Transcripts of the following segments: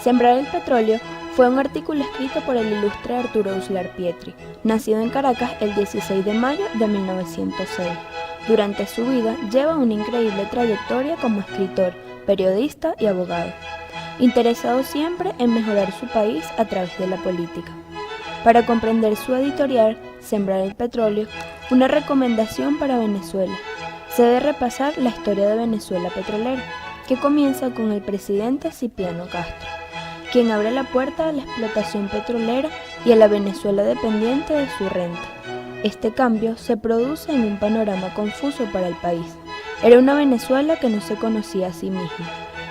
Sembrar el petróleo fue un artículo escrito por el ilustre Arturo Uslar Pietri, nacido en Caracas el 16 de mayo de 1906. Durante su vida lleva una increíble trayectoria como escritor, periodista y abogado, interesado siempre en mejorar su país a través de la política. Para comprender su editorial, Sembrar el petróleo, una recomendación para Venezuela, se debe repasar la historia de Venezuela petrolera, que comienza con el presidente Cipriano Castro, quien abre la puerta a la explotación petrolera y a la Venezuela dependiente de su renta. Este cambio se produce en un panorama confuso para el país. Era una Venezuela que no se conocía a sí misma,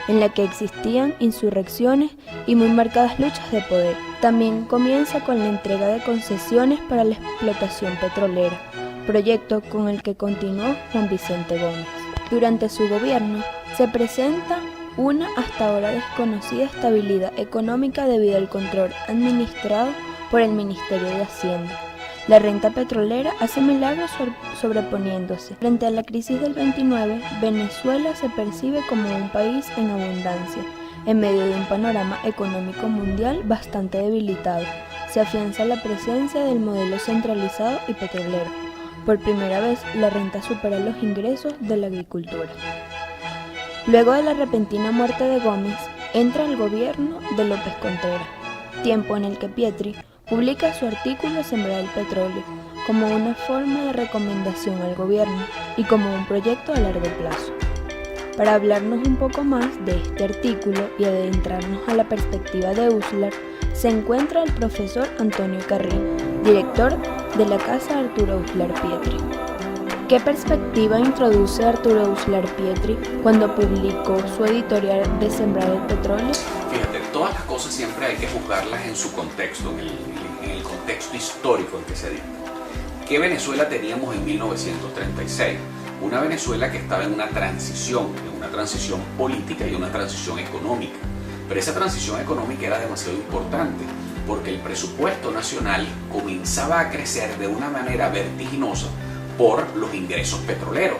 en la que existían insurrecciones y muy marcadas luchas de poder. También comienza con la entrega de concesiones para la explotación petrolera, proyecto con el que continuó Juan Vicente Gómez. Durante su gobierno se presenta una hasta ahora desconocida estabilidad económica debido al control administrado por el Ministerio de Hacienda. La renta petrolera hace milagros sobreponiéndose. Frente a la crisis del 29, Venezuela se percibe como un país en abundancia, en medio de un panorama económico mundial bastante debilitado. Se afianza la presencia del modelo centralizado y petrolero. Por primera vez, la renta supera los ingresos de la agricultura. Luego de la repentina muerte de Gómez, entra el gobierno de López Contreras, tiempo en el que Pietri publica su artículo Sembrar el petróleo como una forma de recomendación al gobierno y como un proyecto a largo plazo. Para hablarnos un poco más de este artículo y adentrarnos a la perspectiva de Uslar, se encuentra el profesor Antonio Carrín, director de la Casa Arturo Uslar Pietri. ¿Qué perspectiva introduce Arturo Uslar Pietri cuando publicó su editorial de Sembrar el petróleo? Fíjate, todas las cosas siempre hay que juzgarlas en su contexto, en el contexto histórico en que se dio. ¿Qué Venezuela teníamos en 1936? Una Venezuela que estaba en una transición política y una transición económica. Pero esa transición económica era demasiado importante porque el presupuesto nacional comenzaba a crecer de una manera vertiginosa por los ingresos petroleros.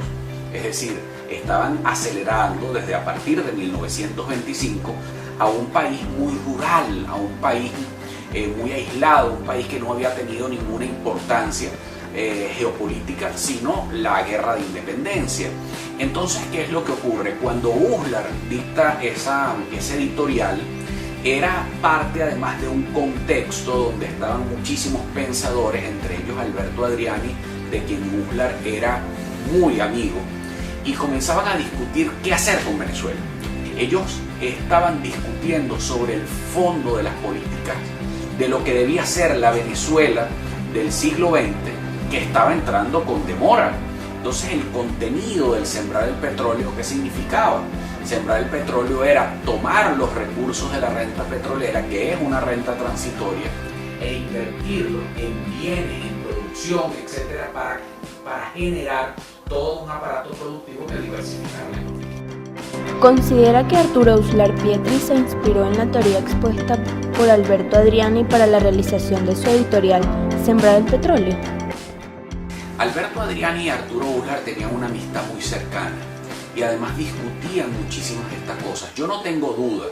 Es decir, estaban acelerando desde a partir de 1925 a un país muy rural, a un país muy aislado, un país que no había tenido ninguna importancia geopolítica, sino la guerra de independencia. Entonces, ¿qué es lo que ocurre? Cuando Uslar dicta ese editorial, era parte además de un contexto donde estaban muchísimos pensadores, entre ellos Alberto Adriani, de quien Uslar era muy amigo, y comenzaban a discutir qué hacer con Venezuela. Ellos estaban discutiendo sobre el fondo de las políticas, de lo que debía ser la Venezuela del siglo XX, que estaba entrando con demora. Entonces, el contenido del Sembrar el petróleo, ¿qué significaba? Sembrar el petróleo era tomar los recursos de la renta petrolera, que es una renta transitoria, e invertirlos en bienes, en producción, etcétera, para generar todo un aparato productivo que diversificara la economía. ¿Considera que Arturo Uslar Pietri se inspiró en la teoría expuesta por Alberto Adriani para la realización de su editorial Sembrar el petróleo? Alberto Adriani y Arturo Uslar tenían una amistad muy cercana y además discutían muchísimas de estas cosas. Yo no tengo duda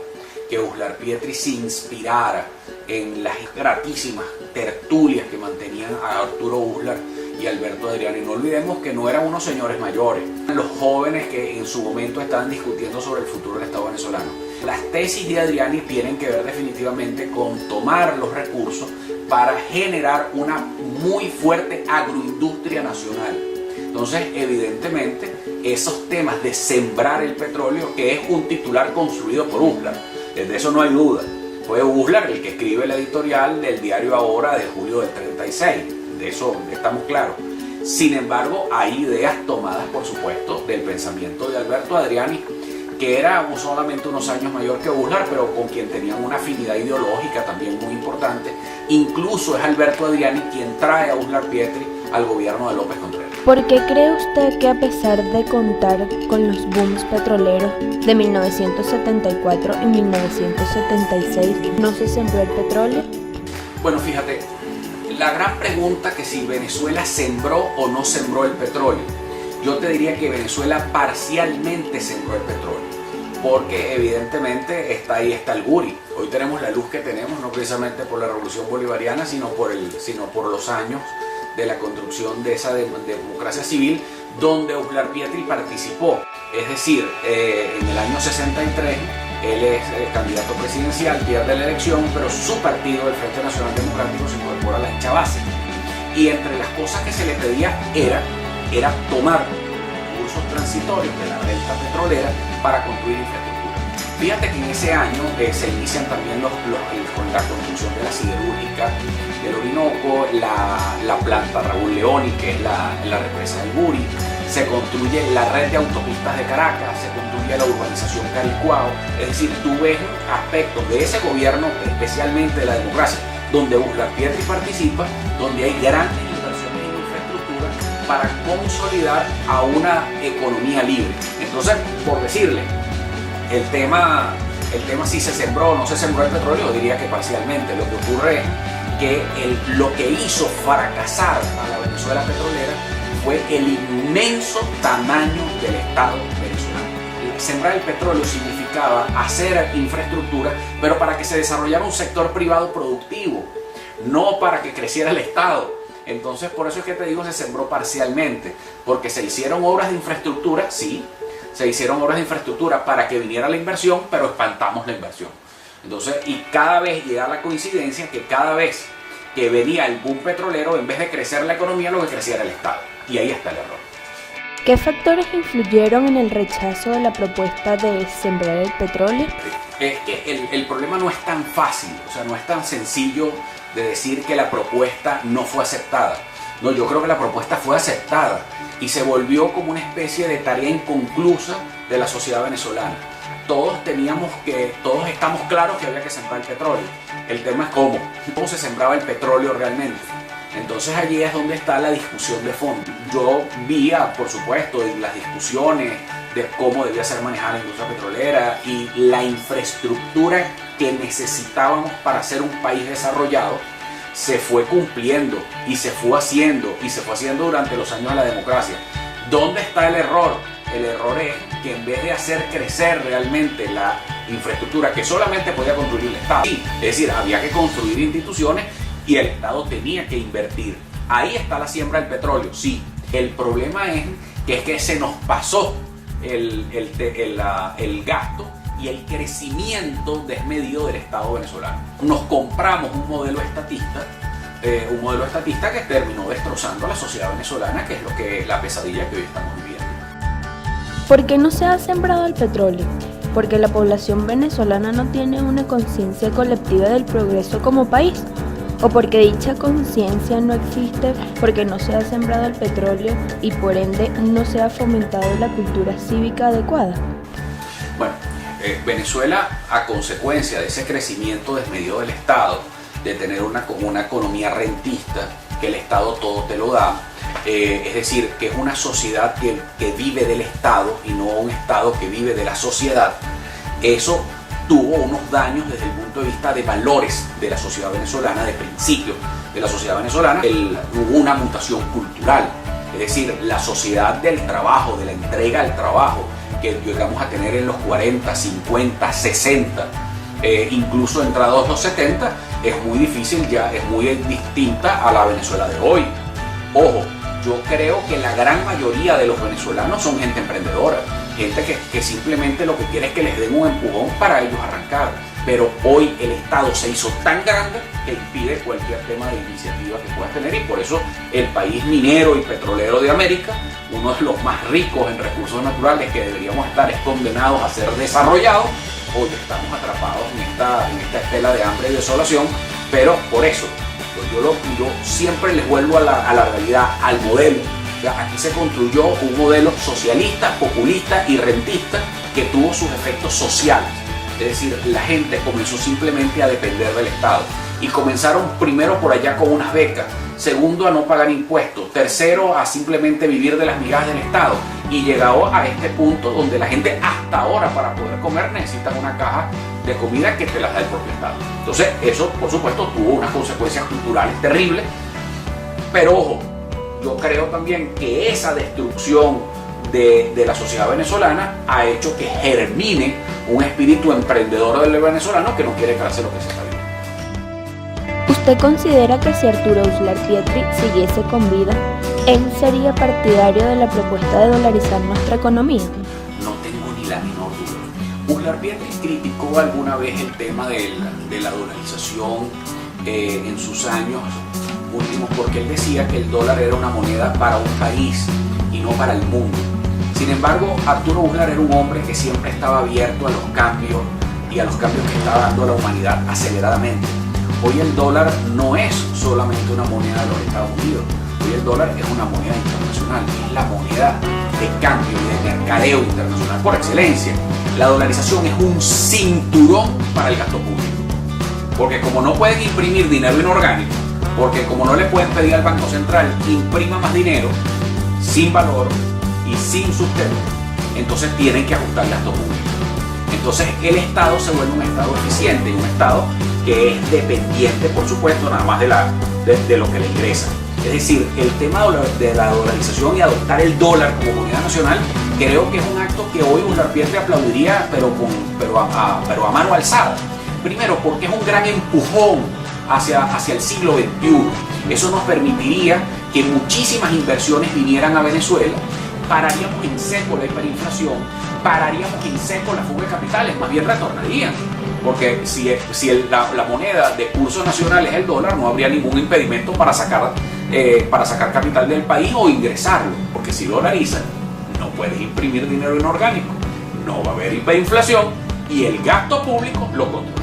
que Uslar Pietri se inspirara en las gratísimas tertulias que mantenían a Arturo Uslar y Alberto Adriani. No olvidemos que no eran unos señores mayores, los jóvenes que en su momento estaban discutiendo sobre el futuro del Estado venezolano. Las tesis de Adriani tienen que ver definitivamente con tomar los recursos para generar una muy fuerte agroindustria nacional. Entonces, evidentemente, esos temas de sembrar el petróleo, que es un titular construido por Uslar, de eso no hay duda. Fue Uslar el que escribe el editorial del diario Ahora de julio del 36, de eso estamos claros. Sin embargo, hay ideas tomadas, por supuesto, del pensamiento de Alberto Adriani, que era solamente unos años mayor que Uslar, pero con quien tenían una afinidad ideológica también muy importante. Incluso es Alberto Adriani quien trae a Uslar Pietri al gobierno de López Contreras. ¿Por qué cree usted que a pesar de contar con los booms petroleros de 1974 y 1976 no se sembró el petróleo? Bueno, fíjate, la gran pregunta que si Venezuela sembró o no sembró el petróleo, yo te diría que Venezuela parcialmente sembró el petróleo. porque evidentemente ahí está el Guri. Hoy tenemos la luz que tenemos, no precisamente por la revolución bolivariana, sino por los años de la construcción de esa democracia civil, donde Uslar Pietri participó. Es decir, en el año 63 él es candidato presidencial, pierde la elección, pero su partido, el Frente Nacional Democrático, se incorpora a la hecha base. Y entre las cosas que se le pedía era tomar recursos transitorios de la renta petrolera para construir infraestructura. Fíjate que en ese año se inician también con la construcción de la siderúrgica del Orinoco, la planta Raúl Leoni, que es la represa del Guri, se construye la red de autopistas de Caracas, se construye la urbanización Caricuao. Es decir, tú ves aspectos de ese gobierno, especialmente de la democracia, donde Uslar Pietri participa, donde hay grandes inversiones en infraestructura para consolidar a una economía libre. Entonces, por decirle, el tema si se sembró o no se sembró el petróleo, diría que parcialmente. Lo que ocurre es que lo que hizo fracasar a la Venezuela petrolera fue el inmenso tamaño del Estado venezolano. Sembrar el petróleo significaba hacer infraestructura, pero para que se desarrollara un sector privado productivo, no para que creciera el Estado. Entonces, por eso es que te digo, se sembró parcialmente, porque se hicieron obras de infraestructura, sí, se hicieron obras de infraestructura para que viniera la inversión, pero espantamos la inversión. Entonces, y cada vez llega la coincidencia que cada vez que venía el boom petrolero, en vez de crecer la economía, lo que crecía era el Estado. Y ahí está el error. ¿Qué factores influyeron en el rechazo de la propuesta de sembrar el petróleo? Es que el problema no es tan fácil, o sea, no es tan sencillo de decir que la propuesta no fue aceptada. No, yo creo que la propuesta fue aceptada y se volvió como una especie de tarea inconclusa de la sociedad venezolana. Todos estamos claros que había que sembrar el petróleo. El tema es cómo se sembraba el petróleo realmente. Entonces allí es donde está la discusión de fondo. Yo vi, por supuesto, las discusiones de cómo debía ser manejada la industria petrolera y la infraestructura que necesitábamos para ser un país desarrollado se fue cumpliendo y se fue haciendo durante los años de la democracia. ¿Dónde está el error? El error es que en vez de hacer crecer realmente la infraestructura que solamente podía construir el Estado, es decir, había que construir instituciones y el Estado tenía que invertir. Ahí está la siembra del petróleo, sí. El problema es que se nos pasó el gasto y el crecimiento desmedido del Estado venezolano. Nos compramos un modelo estatista que terminó destrozando a la sociedad venezolana, que es la pesadilla que hoy estamos viviendo. ¿Por qué no se ha sembrado el petróleo? Porque la población venezolana no tiene una conciencia colectiva del progreso como país, o porque dicha conciencia no existe, porque no se ha sembrado el petróleo y por ende no se ha fomentado la cultura cívica adecuada. Bueno, Venezuela, a consecuencia de ese crecimiento desmedido del Estado, de tener una economía rentista, que el Estado todo te lo da, es decir, que es una sociedad que vive del Estado y no un Estado que vive de la sociedad, eso tuvo unos daños desde el punto de vista de valores de la sociedad venezolana, de principios de la sociedad venezolana. Hubo una mutación cultural, es decir, la sociedad del trabajo, de la entrega al trabajo, que llegamos a tener en los 40, 50, 60, incluso entrados los 70, es muy difícil ya, es muy distinta a la Venezuela de hoy. Ojo, yo creo que la gran mayoría de los venezolanos son gente emprendedora, gente que simplemente lo que quiere es que les den un empujón para ellos arrancar. Pero hoy el Estado se hizo tan grande que impide cualquier tema de iniciativa que puedas tener, y por eso el país minero y petrolero de América, uno de los más ricos en recursos naturales que deberíamos estar, es condenados a ser desarrollados. Hoy estamos atrapados en esta estela de hambre y desolación, pero por eso yo siempre les vuelvo a la realidad, al modelo. Aquí se construyó un modelo socialista, populista y rentista que tuvo sus efectos sociales. Es decir, la gente comenzó simplemente a depender del Estado y comenzaron primero por allá con unas becas, segundo a no pagar impuestos, tercero a simplemente vivir de las migajas del Estado, y llegado a este punto donde la gente hasta ahora para poder comer necesita una caja de comida que te las da el propio Estado. Entonces eso por supuesto tuvo unas consecuencias culturales terribles, pero ojo, yo creo también que esa destrucción de la sociedad venezolana ha hecho que germine un espíritu emprendedor del venezolano que no quiere quedarse lo que se está viendo. ¿Usted considera que si Arturo Uslar Pietri siguiese con vida, él sería partidario de la propuesta de dolarizar nuestra economía? No tengo ni la menor duda. Uslar Pietri criticó alguna vez el tema de la dolarización en sus años últimos, porque él decía que el dólar era una moneda para un país y no para el mundo. Sin embargo, Arturo Uslar era un hombre que siempre estaba abierto a los cambios y a los cambios que estaba dando la humanidad aceleradamente. Hoy el dólar no es solamente una moneda de los Estados Unidos, hoy el dólar es una moneda internacional, es la moneda de cambio y de mercadeo internacional por excelencia. La dolarización es un cinturón para el gasto público, porque como no pueden imprimir dinero inorgánico, porque como no le pueden pedir al Banco Central que imprima más dinero sin valor y sin sustento, entonces tienen que ajustar el gasto público. Entonces el Estado se vuelve un Estado eficiente y un Estado que es dependiente, por supuesto, nada más de lo que le ingresa. Es decir, el tema de la dolarización y adoptar el dólar como moneda nacional, creo que es un acto que hoy Uslar Pietri aplaudiría, pero a mano alzada. Primero, porque es un gran empujón hacia el siglo XXI. Eso nos permitiría que muchísimas inversiones vinieran a Venezuela, pararíamos en seco la hiperinflación, pararíamos en seco la fuga de capitales, más bien retornarían. Porque si la moneda de curso nacional es el dólar, no habría ningún impedimento para sacar capital del país o ingresarlo. Porque si dolarizan, no puedes imprimir dinero inorgánico, no va a haber hiperinflación y el gasto público lo controla.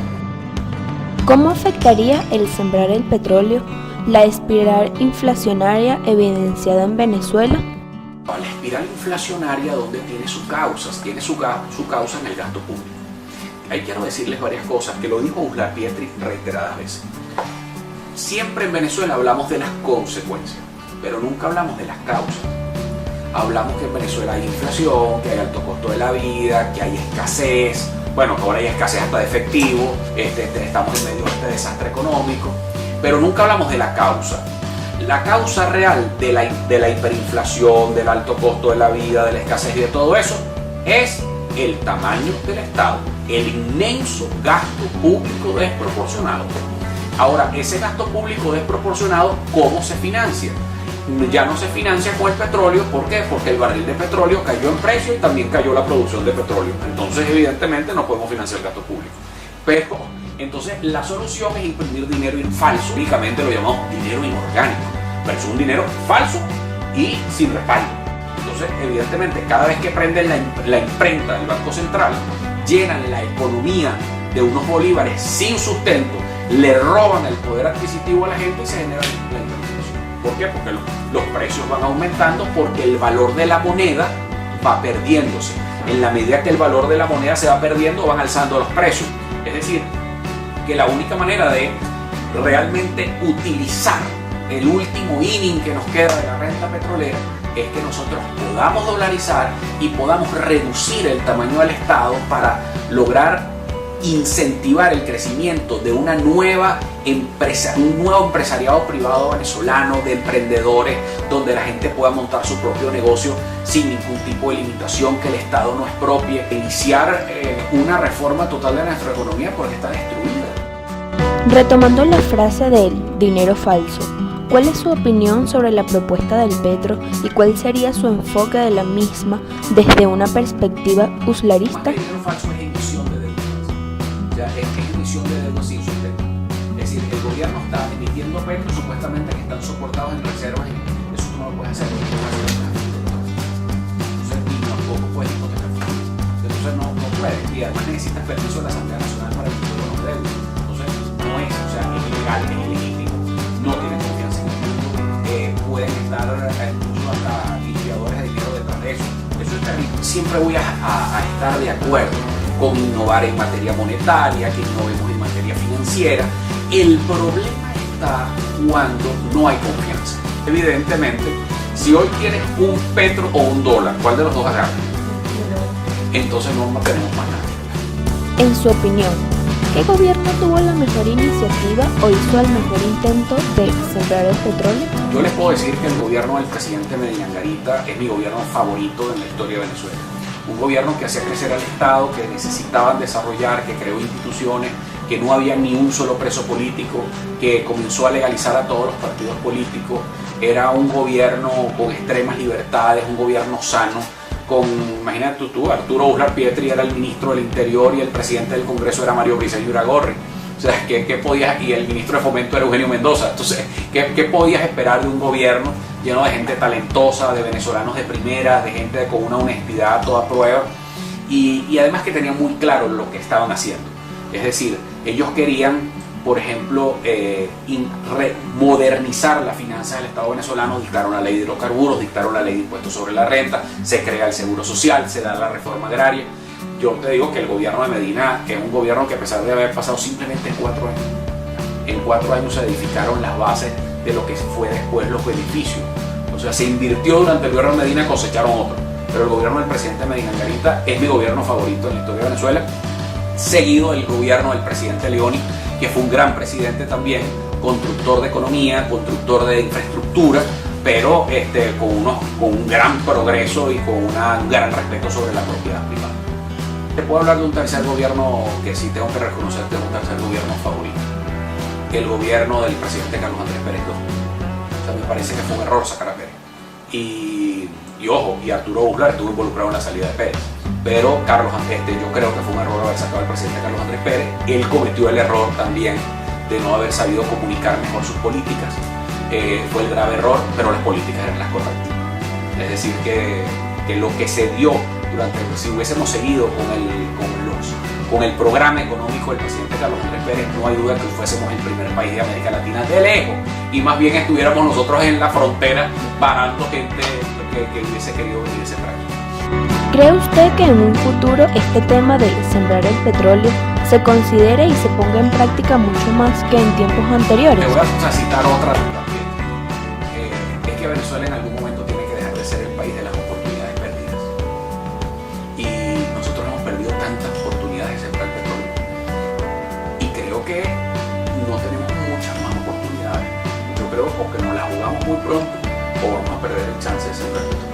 ¿Cómo afectaría el sembrar el petróleo la espiral inflacionaria evidenciada en Venezuela? La espiral inflacionaria, ¿dónde tiene su causa? Tiene su causa en el gasto público. Ahí quiero decirles varias cosas, que lo dijo Uslar Pietri reiteradas veces. Siempre en Venezuela hablamos de las consecuencias, pero nunca hablamos de las causas. Hablamos que en Venezuela hay inflación, que hay alto costo de la vida, que hay escasez, bueno, que ahora hay escasez hasta de efectivo, estamos en medio de este desastre económico, pero nunca hablamos de la causa. La causa real de la hiperinflación, del alto costo de la vida, de la escasez y de todo eso, es el tamaño del Estado, el inmenso gasto público desproporcionado. Ahora, ese gasto público desproporcionado, ¿cómo se financia? Ya no se financia con el petróleo. ¿Por qué? Porque el barril de petróleo cayó en precio y también cayó la producción de petróleo. Entonces, evidentemente, no podemos financiar el gasto público. Pero, entonces, la solución es imprimir dinero falso. Únicamente lo llamamos dinero inorgánico. Pero es un dinero falso y sin respaldo. Entonces, evidentemente, cada vez que prenden la imprenta del Banco Central, llenan la economía de unos bolívares sin sustento, le roban el poder adquisitivo a la gente y se genera la hiperinflación. ¿Por qué? Porque los precios van aumentando, porque el valor de la moneda va perdiéndose. En la medida que el valor de la moneda se va perdiendo, van alzando los precios. Es decir, que la única manera de realmente utilizar el último inning que nos queda de la renta petrolera es que nosotros podamos dolarizar y podamos reducir el tamaño del Estado para lograr incentivar el crecimiento de un nuevo empresariado privado venezolano, de emprendedores, donde la gente pueda montar su propio negocio sin ningún tipo de limitación que el Estado no expropie, iniciar una reforma total de nuestra economía porque está destruida. Retomando la frase del dinero falso, ¿cuál es su opinión sobre la propuesta del Petro y cuál sería su enfoque de la misma desde una perspectiva uslarista? El dinero falso es emisión de deuda. O sea, es emisión de deuda sin sustento. Es decir, el gobierno está emitiendo petros supuestamente que están soportados en reservas y eso tú no lo puedes hacer. Entonces, ni tampoco puedes hipotecar. Entonces no puedes. Y además necesitas permiso de la Asamblea Nacional para emitir bonos de deuda. Entonces, no es, o sea, es ilegal, es ilegítimo. No tienen confianza en el mundo. Pueden estar incluso hasta limpiadores de dinero detrás de eso. Eso es terrible. Siempre voy a estar de acuerdo con innovar en materia monetaria, que innovemos en materia financiera. El problema está cuando no hay confianza. Evidentemente, si hoy tienes un petro o un dólar, ¿cuál de los dos agarras? Entonces no tenemos más nada. En su opinión, ¿qué gobierno tuvo la mejor iniciativa o hizo el mejor intento de sembrar el petróleo? Yo les puedo decir que el gobierno del presidente Medina Angarita es mi gobierno favorito en la historia de Venezuela. un gobierno que hacía crecer al Estado, que necesitaban desarrollar, que creó instituciones, que no había ni un solo preso político, que comenzó a legalizar a todos los partidos políticos. Era un gobierno con extremas libertades, un gobierno sano, imagínate tú, Arturo Uslar Pietri era el ministro del Interior y el presidente del Congreso era Mario Briceño Iragorri. O sea, ¿qué podías? Y el ministro de Fomento era Eugenio Mendoza. Entonces, ¿qué podías esperar de un gobierno lleno de gente talentosa, de venezolanos de primera, de gente con una honestidad a toda prueba? Y además que tenían muy claro lo que estaban haciendo. Es decir, ellos querían, por ejemplo, modernizar las finanzas del Estado venezolano, dictaron la ley de hidrocarburos, dictaron la ley de impuestos sobre la renta, se crea el seguro social, se da la reforma agraria. Yo te digo que el gobierno de Medina es un gobierno que, a pesar de haber pasado simplemente 4 años, en 4 años se edificaron las bases de lo que fue después los beneficios. O sea, se invirtió durante el gobierno de Medina, cosecharon otro. Pero el gobierno del presidente Medina Angarita es mi gobierno favorito en la historia de Venezuela, seguido del gobierno del presidente Leoni, que fue un gran presidente también, constructor de economía, constructor de infraestructura, pero con un gran progreso y con un gran respeto sobre la propiedad privada. Te puedo hablar de un tercer gobierno que sí tengo que reconocer que es un tercer gobierno favorito, el gobierno del presidente Carlos Andrés Pérez II. O sea, me parece que fue un error sacar a Pérez. Y ojo, y Arturo Uslar estuvo involucrado en la salida de Pérez. Pero yo creo que fue un error haber sacado al presidente Carlos Andrés Pérez. Él cometió el error también de no haber sabido comunicar mejor sus políticas. Fue el grave error, pero las políticas eran las correctas. Es decir, que lo que se dio si hubiésemos seguido con el programa económico del presidente Carlos Andrés Pérez, no hay duda que fuésemos el primer país de América Latina de lejos, y más bien estuviéramos nosotros en la frontera parando gente que hubiese querido venirse para aquí. ¿Cree usted que en un futuro este tema de sembrar el petróleo se considere y se ponga en práctica mucho más que en tiempos anteriores? Te voy a citar otra también. Es que Venezuela en algún momento tiene que dejar de ser el país de las oportunidades perdidas. Y nosotros hemos perdido tantas oportunidades de sembrar el petróleo. Y creo que no tenemos muchas más oportunidades. Yo creo que nos las jugamos muy pronto o vamos a perder el chance de sembrar el petróleo.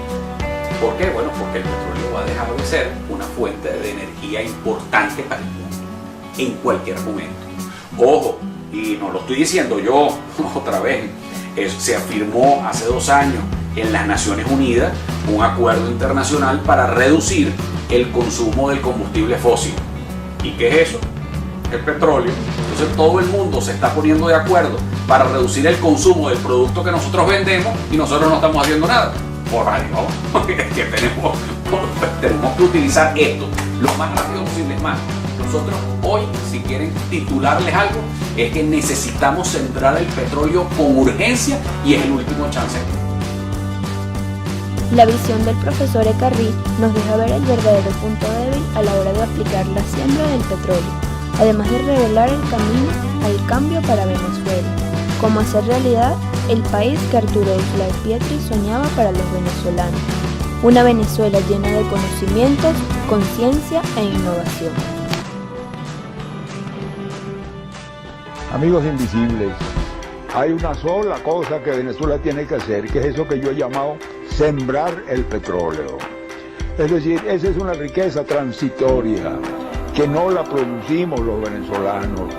¿Por qué? Bueno, porque el petróleo va a dejar de ser una fuente de energía importante para el mundo en cualquier momento. Ojo, y no lo estoy diciendo yo otra vez, se afirmó hace 2 años en las Naciones Unidas un acuerdo internacional para reducir el consumo del combustible fósil. ¿Y qué es eso? El petróleo. Entonces todo el mundo se está poniendo de acuerdo para reducir el consumo del producto que nosotros vendemos y nosotros no estamos haciendo nada. Por ahí, ¿no? Que tenemos que utilizar esto lo más rápido posible. Es más, nosotros hoy, si quieren titularles algo, es que necesitamos sembrar el petróleo con urgencia y es el último chance. La visión del profesor Ecarrí nos deja ver el verdadero punto débil a la hora de aplicar la siembra del petróleo, además de revelar el camino al cambio para Venezuela, como hacer realidad el país que Arturo Uslar Pietri soñaba para los venezolanos, una Venezuela llena de conocimientos, conciencia e innovación. Amigos invisibles, hay una sola cosa que Venezuela tiene que hacer, que es eso que yo he llamado sembrar el petróleo. Es decir, esa es una riqueza transitoria, que no la producimos los venezolanos,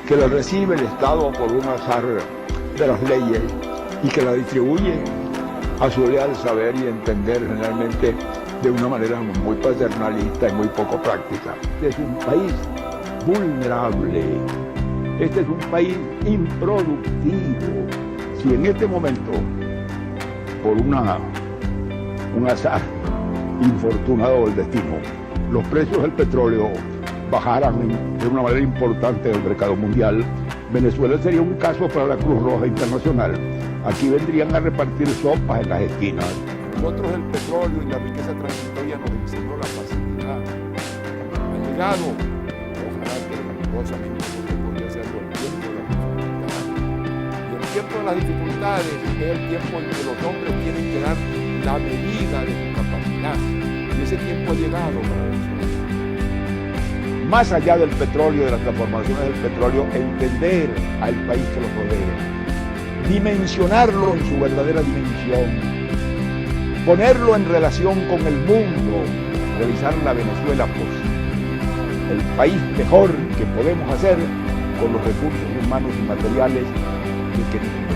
que la recibe el Estado por un azar de las leyes y que la distribuye a su leal saber y entender, generalmente de una manera muy paternalista y muy poco práctica. Este es un país vulnerable, este es un país improductivo. Si en este momento, por un azar infortunado del destino, los precios del petróleo bajaran de una manera importante del mercado mundial, Venezuela sería un caso para la Cruz Roja Internacional. Aquí vendrían a repartir sopas en las esquinas. Nosotros el petróleo y la riqueza transitoria nos enseñó la facilidad. Ha llegado, ojalá vergonzosamente, porque podría ser el tiempo de las dificultades. Y el tiempo de las dificultades es el tiempo en que los hombres tienen que dar la medida de su capacidad. Y ese tiempo ha llegado para Venezuela. Más allá del petróleo, de las transformaciones del petróleo, entender al país que lo rodea, dimensionarlo en su verdadera dimensión, ponerlo en relación con el mundo, realizar la Venezuela posible, el país mejor que podemos hacer con los recursos humanos y materiales que tenemos.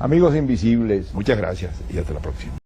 Amigos invisibles, muchas gracias y hasta la próxima.